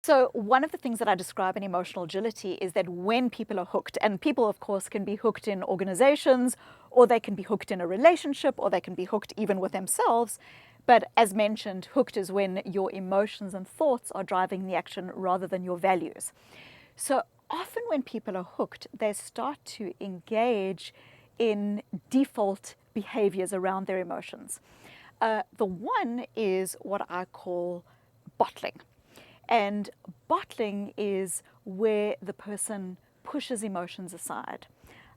So one of the things that I describe in emotional agility is that when people are hooked, and people of course can be hooked in organizations, or they can be hooked in a relationship, or they can be hooked even with themselves. But as mentioned, hooked is when your emotions and thoughts are driving the action rather than your values. So often when people are hooked, they start to engage in default behaviors around their emotions. The one is what I call bottling. And bottling is where the person pushes emotions aside.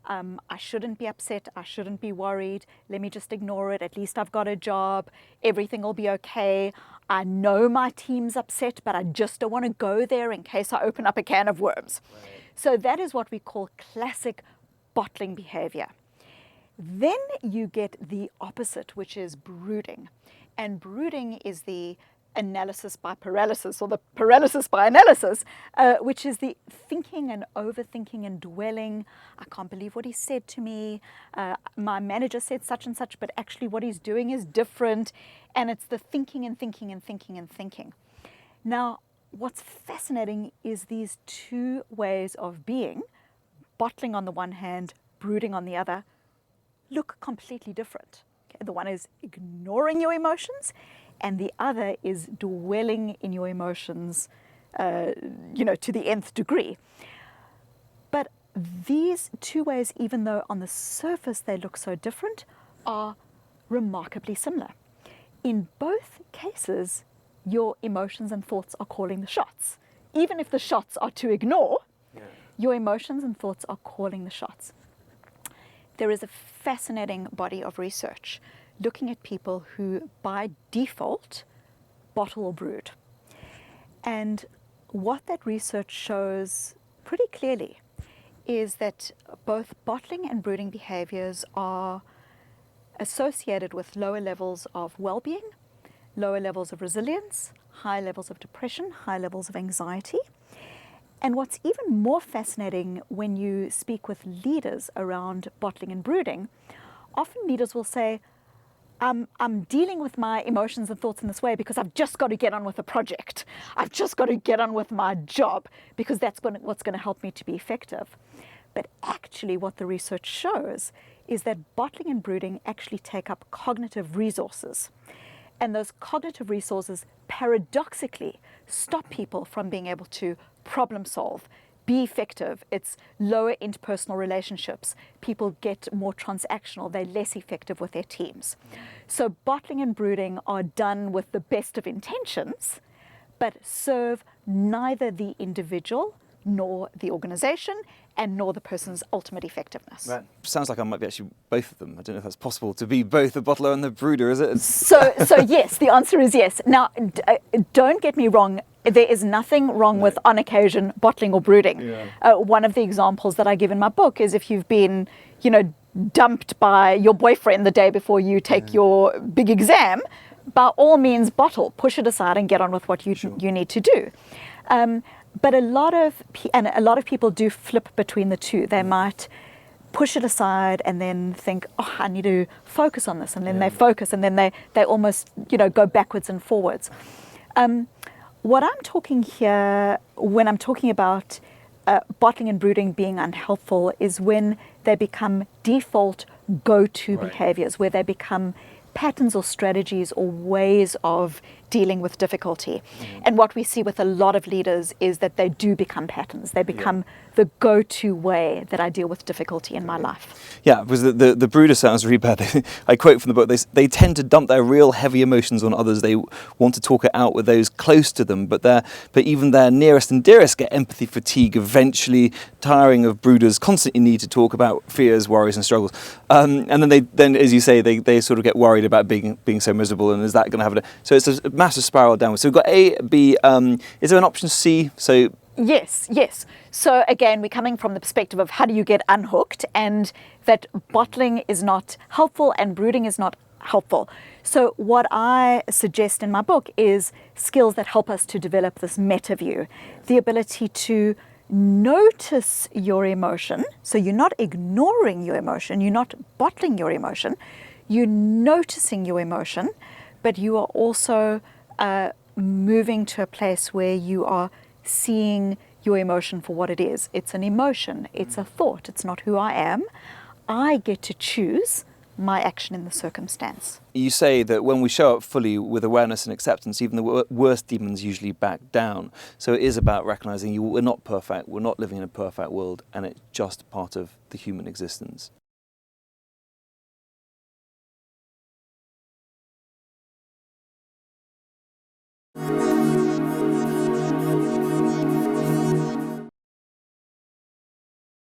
I shouldn't be upset. I shouldn't be worried. Let me just ignore it. At least I've got a job. Everything will be okay. I know my team's upset, but I just don't want to go there in case I open up a can of worms. Right. So that is what we call classic bottling behavior. Then you get the opposite, which is brooding. And brooding is the analysis by paralysis, or the paralysis by analysis, which is the thinking and overthinking and dwelling. I can't believe what he said to me. My manager said such and such, but actually what he's doing is different. And it's the thinking and thinking and thinking and thinking. Now, what's fascinating is these two ways of being, bottling on the one hand, brooding on the other, look completely different. Okay? The one is ignoring your emotions, and the other is dwelling in your emotions, to the nth degree. But these two ways, even though on the surface they look so different, are remarkably similar. In both cases, your emotions and thoughts are calling the shots. Even if the shots are to ignore, your emotions and thoughts are calling the shots. There is a fascinating body of research looking at people who, by default, bottle or brood. And what that research shows pretty clearly is that both bottling and brooding behaviors are associated with lower levels of well-being, lower levels of resilience, high levels of depression, high levels of anxiety. And what's even more fascinating when you speak with leaders around bottling and brooding, often leaders will say, I'm dealing with my emotions and thoughts in this way because I've just got to get on with the project. I've just got to get on with my job because that's what's going to help me to be effective. But actually what the research shows is that bottling and brooding actually take up cognitive resources. And those cognitive resources paradoxically stop people from being able to problem solve, be effective. It's lower interpersonal relationships. People get more transactional. They're less effective with their teams. So bottling and brooding are done with the best of intentions, but serve neither the individual nor the organization and nor the person's ultimate effectiveness. Right. Sounds like I might be actually both of them. I don't know if that's possible to be both the bottler and the brooder, is it? So yes, the answer is yes. Now, don't get me wrong. There is nothing wrong with, on occasion, bottling or brooding. Yeah. One of the examples that I give in my book is if you've been, dumped by your boyfriend the day before you take your big exam, by all means bottle, push it aside and get on with what you need to do. But a lot of people do flip between the two. They might push it aside and then think, I need to focus on this. And then they focus and then they almost, go backwards and forwards. What I'm talking here, when I'm talking about bottling and brooding being unhelpful, is when they become default go-to behaviors, where they become patterns or strategies or ways of dealing with difficulty. And what we see with a lot of leaders is that they do become patterns. They become the go-to way that I deal with difficulty in my life. Yeah, because the brooder sounds really bad. I quote from the book, they tend to dump their real heavy emotions on others. They want to talk it out with those close to them, but even their nearest and dearest get empathy fatigue, eventually tiring of brooders, constantly need to talk about fears, worries and struggles. And then as you say, they sort of get worried about being so miserable, and is that going to have so it's a massive spiral downwards. So we've got A, B, is there an option C? So Yes. So again, we're coming from the perspective of how do you get unhooked, and that bottling is not helpful and brooding is not helpful. So what I suggest in my book is skills that help us to develop this meta view, the ability to notice your emotion. So you're not ignoring your emotion, you're not bottling your emotion, you're noticing your emotion, but you are also moving to a place where you are seeing your emotion for what it is. It's an emotion, it's a thought, it's not who I am. I get to choose my action in the circumstance. You say that when we show up fully with awareness and acceptance, even the worst demons usually back down. So it is about recognizing we're not perfect, we're not living in a perfect world, and it's just part of the human existence.